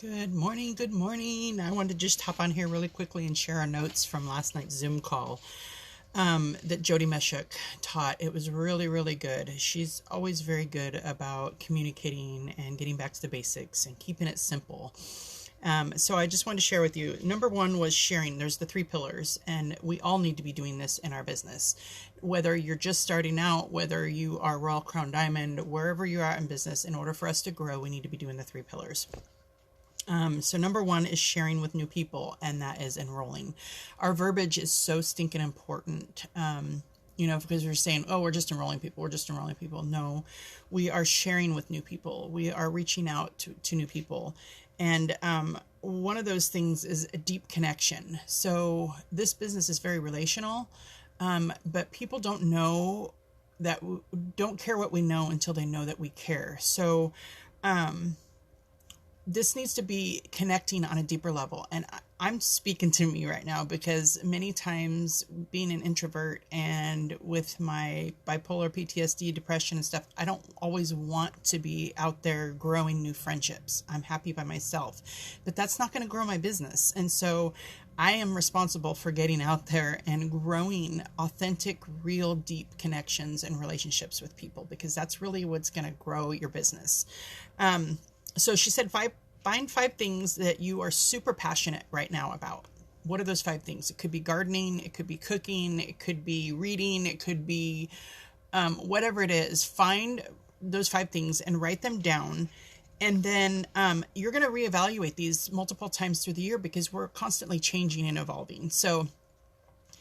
Good morning, good morning. I wanted to just hop on here really quickly and share our notes from last night's Zoom call that Jody Meshuk taught. It was really, really good. She's always very good about communicating and getting back to the basics and keeping it simple. So I just wanted to share with you. Number one was sharing. There's the three pillars, and we all need to be doing this in our business. Whether you're just starting out, whether you are Royal Crown Diamond, wherever you are in business, in order for us to grow, we need to be doing the three pillars. So number one is sharing with new people, and that is enrolling. Our verbiage is so stinking important. Because we're saying, oh, we're just enrolling people. We're just enrolling people. No, we are sharing with new people. We are reaching out to new people. And one of those things is a deep connection. So this business is very relational, but people don't know that, don't care what we know until they know that we care. So, this needs to be connecting on a deeper level. And I'm speaking to me right now because many times being an introvert and with my bipolar PTSD, depression and stuff, I don't always want to be out there growing new friendships. I'm happy by myself, but that's not going to grow my business. And so I am responsible for getting out there and growing authentic, real, deep connections and relationships with people, because that's really what's going to grow your business. So she said, find five things that you are super passionate right now about. What are those five things? It could be gardening, it could be cooking, it could be reading, it could be whatever it is. Find those five things and write them down. And then you're going to reevaluate these multiple times through the year because we're constantly changing and evolving. So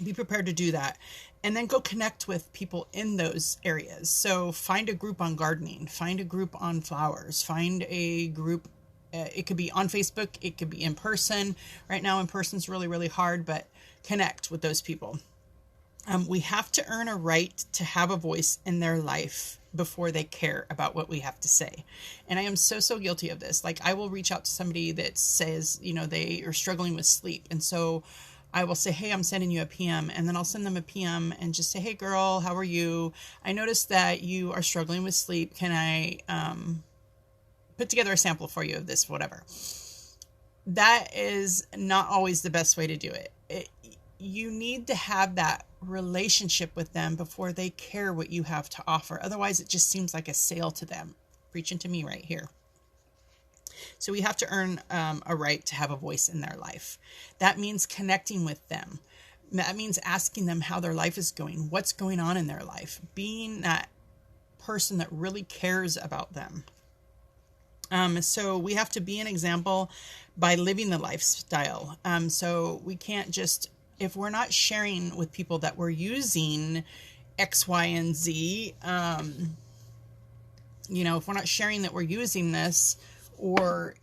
be prepared to do that. And then go connect with people in those areas. So find a group on gardening, find a group on flowers, find a group. It could be on Facebook, it could be in person. Right now in person is really, really hard, but connect with those people. We have to earn a right to have a voice in their life before they care about what we have to say. And I am so guilty of this. Like, I will reach out to somebody that says, they are struggling with sleep. And so I will say, hey, I'm sending you a PM, and then I'll send them a PM and just say, hey girl, how are you? I noticed that you are struggling with sleep. Can I put together a sample for you of this, whatever. That is not always the best way to do it. You need to have that relationship with them before they care what you have to offer. Otherwise, it just seems like a sale to them. Preaching to me right here. So we have to earn a right to have a voice in their life. That means connecting with them. That means asking them how their life is going, what's going on in their life, being that person that really cares about them. So we have to be an example by living the lifestyle. So we can't just, if we're not sharing with people that we're using X, Y, and Z, if we're not sharing that we're using this, or,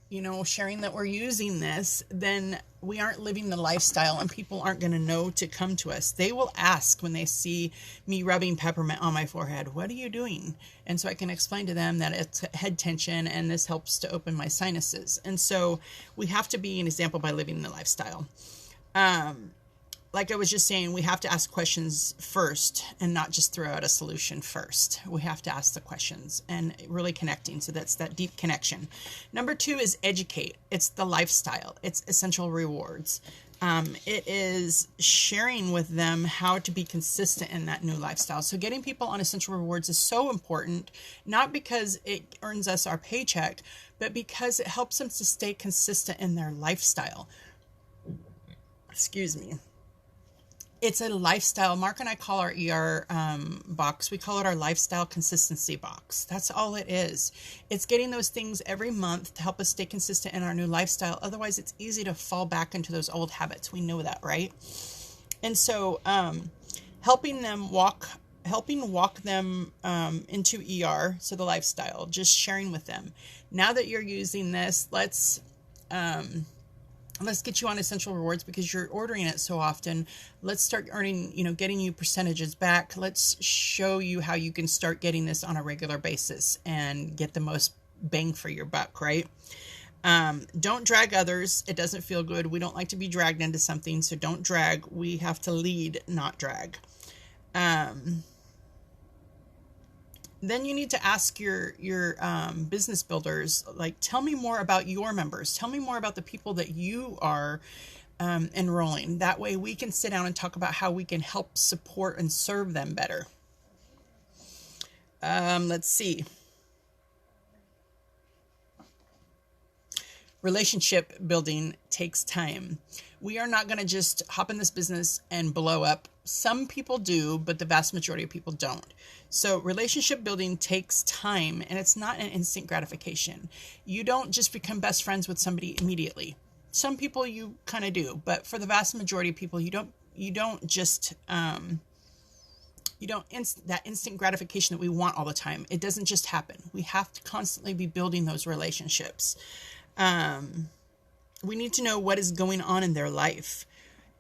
sharing that we're using this, then we aren't living the lifestyle, and people aren't going to know to come to us. They will ask when they see me rubbing peppermint on my forehead, what are you doing? And so I can explain to them that it's head tension and this helps to open my sinuses. And so we have to be an example by living the lifestyle. Like I was just saying, we have to ask questions first and not just throw out a solution first. We have to ask the questions and really connecting. So that's that deep connection. Number two is educate. It's the lifestyle. It's essential rewards. It is sharing with them how to be consistent in that new lifestyle. So getting people on essential rewards is so important, not because it earns us our paycheck, but because it helps them to stay consistent in their lifestyle. Excuse me. It's a lifestyle. Mark and I call our ER box, we call it our lifestyle consistency box. That's all it is. It's getting those things every month to help us stay consistent in our new lifestyle. Otherwise, it's easy to fall back into those old habits. We know that, right? And so helping walk them into ER, so the lifestyle, just sharing with them. Now that you're using this, let's get you on essential rewards because you're ordering it so often. Let's start earning, getting you percentages back. Let's show you how you can start getting this on a regular basis and get the most bang for your buck, right? Don't drag others. It doesn't feel good. We don't like to be dragged into something, so don't drag. We have to lead, not drag. Then you need to ask your business builders, like, tell me more about your members. Tell me more about the people that you are enrolling. That way we can sit down and talk about how we can help support and serve them better. Let's see. Relationship building takes time. We are not going to just hop in this business and blow up. Some people do, but the vast majority of people don't. So relationship building takes time, and it's not an instant gratification. You don't just become best friends with somebody immediately. Some people you kind of do, but for the vast majority of people, you don't just that instant gratification that we want all the time. It doesn't just happen. We have to constantly be building those relationships. We need to know what is going on in their life.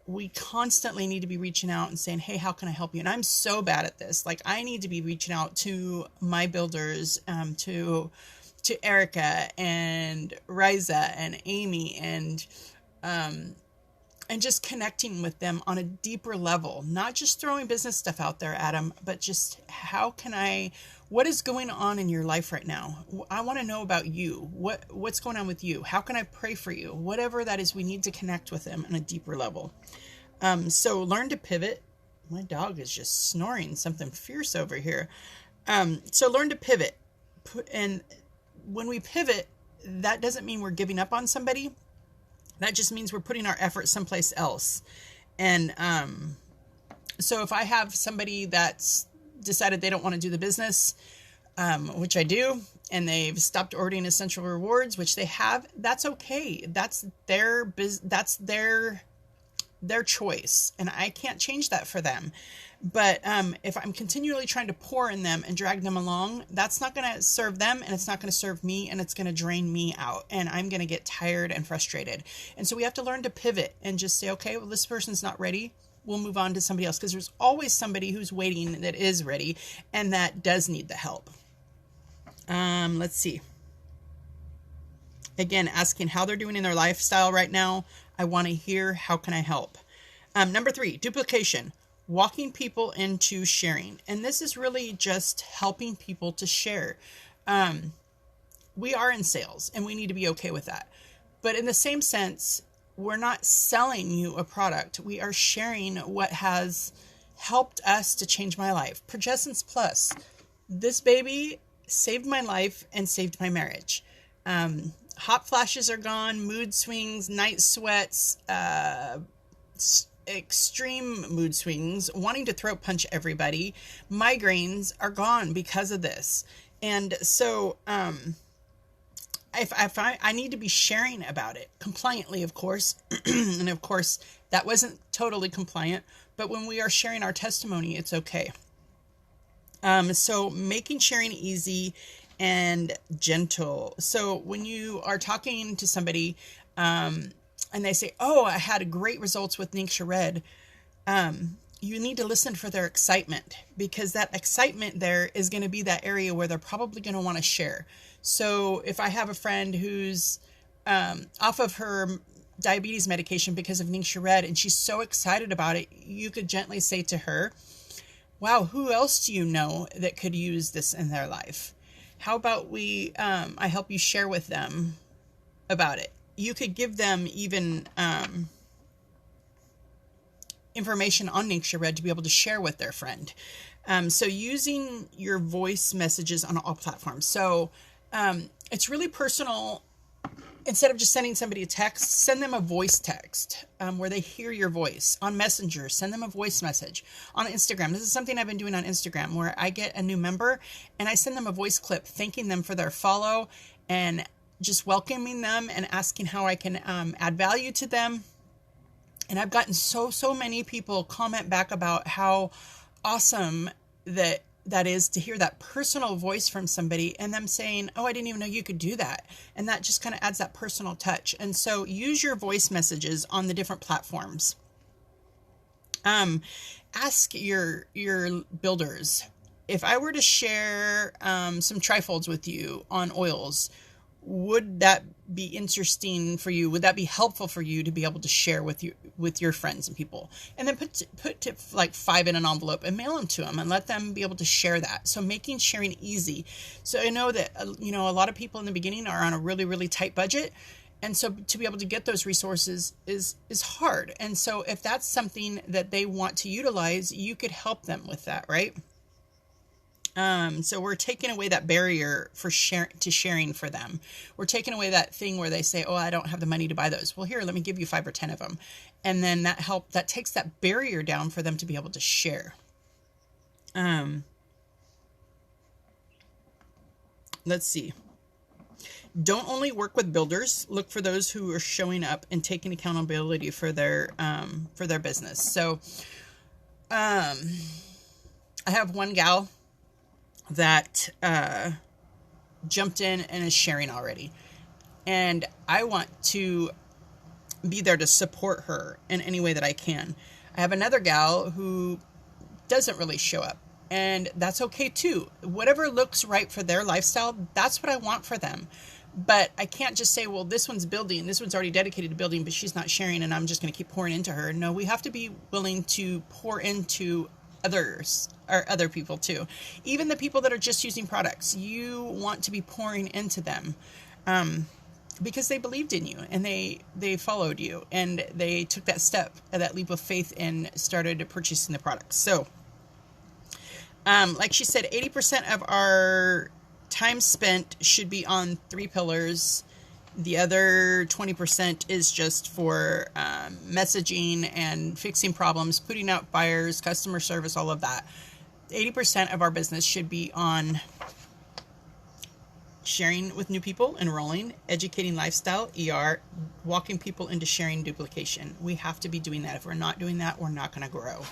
We constantly need to be reaching out and saying, hey, how can I help you? And I'm so bad at this. Like, I need to be reaching out to my builders, to Erica and Riza and Amy, and just connecting with them on a deeper level, not just throwing business stuff out there at them, but just what is going on in your life right now? I want to know about you. What's going on with you? How can I pray for you? Whatever that is, we need to connect with them on a deeper level. So learn to pivot. My dog is just snoring something fierce over here. So learn to pivot. And when we pivot, that doesn't mean we're giving up on somebody. That just means we're putting our effort someplace else. And so if I have somebody that's decided they don't want to do the business, which I do, and they've stopped ordering Essential Rewards, which they have, that's okay. That's their choice, and I can't change that for them. But if I'm continually trying to pour in them and drag them along, that's not going to serve them, and it's not going to serve me, and it's going to drain me out, and I'm going to get tired and frustrated. And so we have to learn to pivot and just say, okay, well, this person's not ready. We'll move on to somebody else, because there's always somebody who's waiting that is ready and that does need the help. Let's see. Again, asking how they're doing in their lifestyle right now. I want to hear, how can I help? Number 3, duplication. Walking people into sharing. And this is really just helping people to share. We are in sales, and we need to be okay with that. But in the same sense, we're not selling you a product. We are sharing what has helped us to change my life. Progessence Plus. This baby saved my life and saved my marriage. Hot flashes are gone, mood swings, night sweats, extreme mood swings, wanting to throat punch everybody. Migraines are gone because of this. And so, if I need to be sharing about it compliantly, of course, and of course that wasn't totally compliant, but when we are sharing our testimony, it's okay. So making sharing easy and gentle. So when you are talking to somebody, and they say, oh, I had great results with Ningxia Red, you need to listen for their excitement, because that excitement there is going to be that area where they're probably going to want to share. So if I have a friend who's off of her diabetes medication because of Ningxia Red, and she's so excited about it, you could gently say to her, wow, who else do you know that could use this in their life? How about I help you share with them about it? You could give them even information on Ningxia Red to be able to share with their friend. So using your voice messages on all platforms. So it's really personal. Instead of just sending somebody a text, send them a voice text where they hear your voice. On Messenger, send them a voice message. On Instagram, this is something I've been doing on Instagram, where I get a new member and I send them a voice clip thanking them for their follow and just welcoming them and asking how I can add value to them. And I've gotten so many people comment back about how awesome that is to hear that personal voice from somebody and them saying, oh, I didn't even know you could do that. And that just kind of adds that personal touch. And so use your voice messages on the different platforms. Ask your builders, if I were to share some trifolds with you on oils, would that be interesting for you? Would that be helpful for you to be able to share with your friends and people? And then put like 5 in an envelope and mail them to them and let them be able to share that. So making sharing easy. So I know that a lot of people in the beginning are on a really, really tight budget. And so to be able to get those resources is hard. And so if that's something that they want to utilize, you could help them with that, right? So we're taking away that barrier for sharing for them. We're taking away that thing where they say, oh, I don't have the money to buy those. Well, here, let me give you 5 or 10 of them. And then that takes that barrier down for them to be able to share. Let's see. Don't only work with builders. Look for those who are showing up and taking accountability for their business. So, I have one gal that jumped in and is sharing already, and I want to be there to support her in any way that I can. I have another gal who doesn't really show up, and that's okay too. Whatever looks right for their lifestyle, that's what I want for them. But I can't just say, well, this one's building, this one's already dedicated to building, but she's not sharing, and I'm just going to keep pouring into her. No, we have to be willing to pour into others or other people too. Even the people that are just using products, you want to be pouring into them, because they believed in you and they followed you and they took that step, that leap of faith, and started purchasing the products. So, like she said, 80% of our time spent should be on 3 pillars. The other 20% is just for messaging and fixing problems, putting out fires, customer service, all of that. 80% of our business should be on sharing with new people, enrolling, educating lifestyle, ER, walking people into sharing duplication. We have to be doing that. If we're not doing that, we're not going to grow.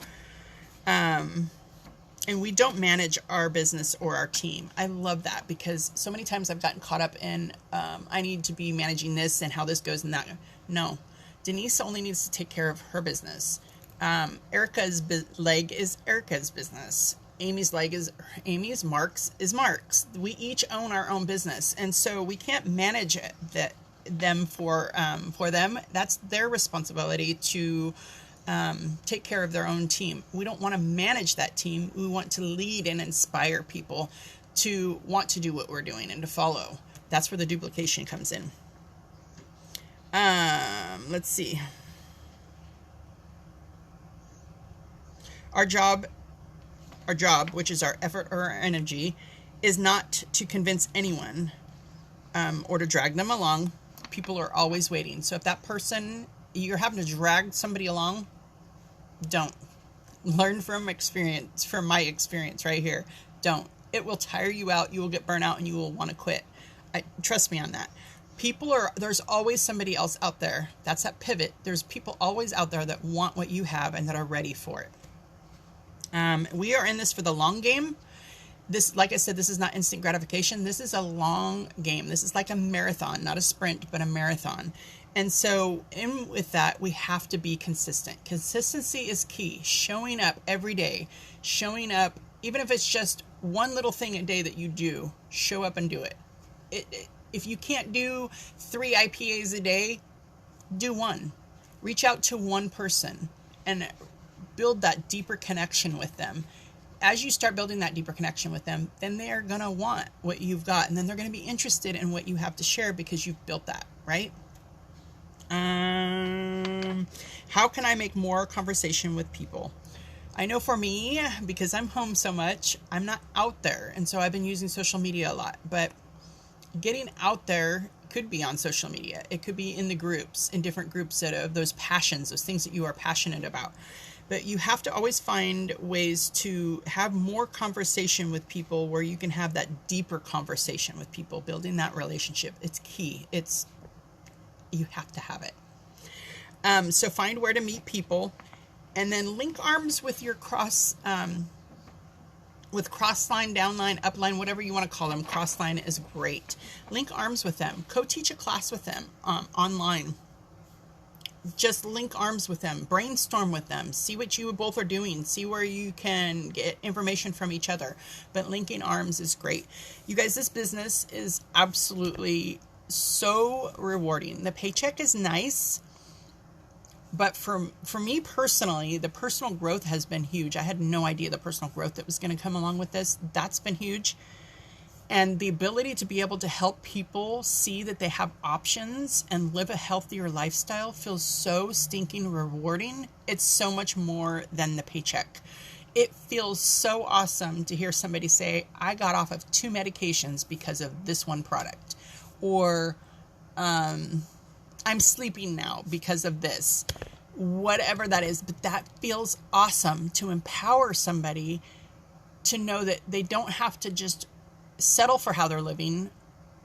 And we don't manage our business or our team. I love that, because so many times I've gotten caught up in, I need to be managing this and how this goes and that. No, Denise only needs to take care of her business. Erica's leg is Erica's business. Amy's leg is Amy's. Mark's is Mark's. We each own our own business. And so we can't manage them for them. That's their responsibility to take care of their own team. We don't want to manage that team. We want to lead and inspire people to want to do what we're doing and to follow. That's where the duplication comes in. Let's see. Our job, which is our effort or our energy, is not to convince anyone or to drag them along. People are always waiting. So if that person, you're having to drag somebody along, don't. Learn from experience, from my experience right here. Don't. It will tire you out. You will get burnt out and you will want to quit. Trust me on that. There's always somebody else out there. That's that pivot. There's people always out there that want what you have and that are ready for it. We are in this for the long game. This, like I said, this is not instant gratification. This is a long game. This is like a marathon, not a sprint, but a marathon. And so with that, we have to be consistent. Consistency is key. Showing up every day, showing up, even if it's just one little thing a day that you do, show up and do it. If you can't do 3 IPAs a day, do 1. Reach out to one person and build that deeper connection with them. As you start building that deeper connection with them, then they are going to want what you've got. And then they're going to be interested in what you have to share because you've built that, right? How can I make more conversation with people? I know for me, because I'm home so much, I'm not out there. And so I've been using social media a lot. But getting out there could be on social media. It could be in the groups, in different groups of those passions, those things that you are passionate about. But you have to always find ways to have more conversation with people where you can have that deeper conversation with people, building that relationship. It's key. You have to have it. So find where to meet people, and then link arms with your cross-line, downline, upline, whatever you want to call them. Cross-line is great. Link arms with them. Co-teach a class with them online. Just link arms with them. Brainstorm with them. See what you both are doing. See where you can get information from each other. But linking arms is great. You guys, this business is absolutely so rewarding. The paycheck is nice, but for me personally, the personal growth has been huge. I had no idea the personal growth that was going to come along with this. That's been huge. And the ability to be able to help people see that they have options and live a healthier lifestyle feels so stinking rewarding. It's so much more than the paycheck. It feels so awesome to hear somebody say, I got off of 2 medications because of this one product. Or I'm sleeping now because of this. Whatever that is. But that feels awesome to empower somebody to know that they don't have to just settle for how they're living,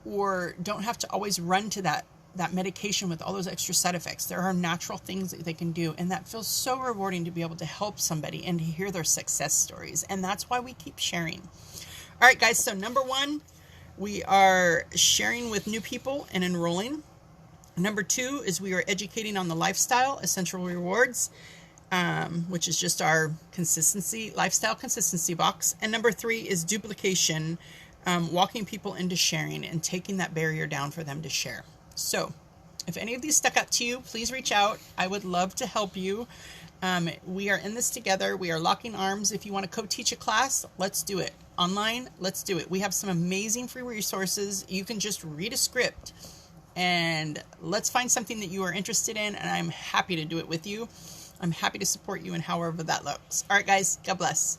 or don't have to always run to that medication with all those extra side effects. There are natural things that they can do, and that feels so rewarding to be able to help somebody and to hear their success stories. And that's why we keep sharing. All right, guys, so number 1, we are sharing with new people and enrolling. Number 2 is we are educating on the lifestyle essential rewards, which is just our lifestyle consistency box. And number 3 is duplication, walking people into sharing and taking that barrier down for them to share. So if any of these stuck out to you, please reach out. I would love to help you. We are in this together. We are locking arms. If you want to co-teach a class, let's do it. Online, let's do it. We have some amazing free resources. You can just read a script and let's find something that you are interested in, and I'm happy to do it with you. I'm happy to support you in however that looks. All right, guys, God bless.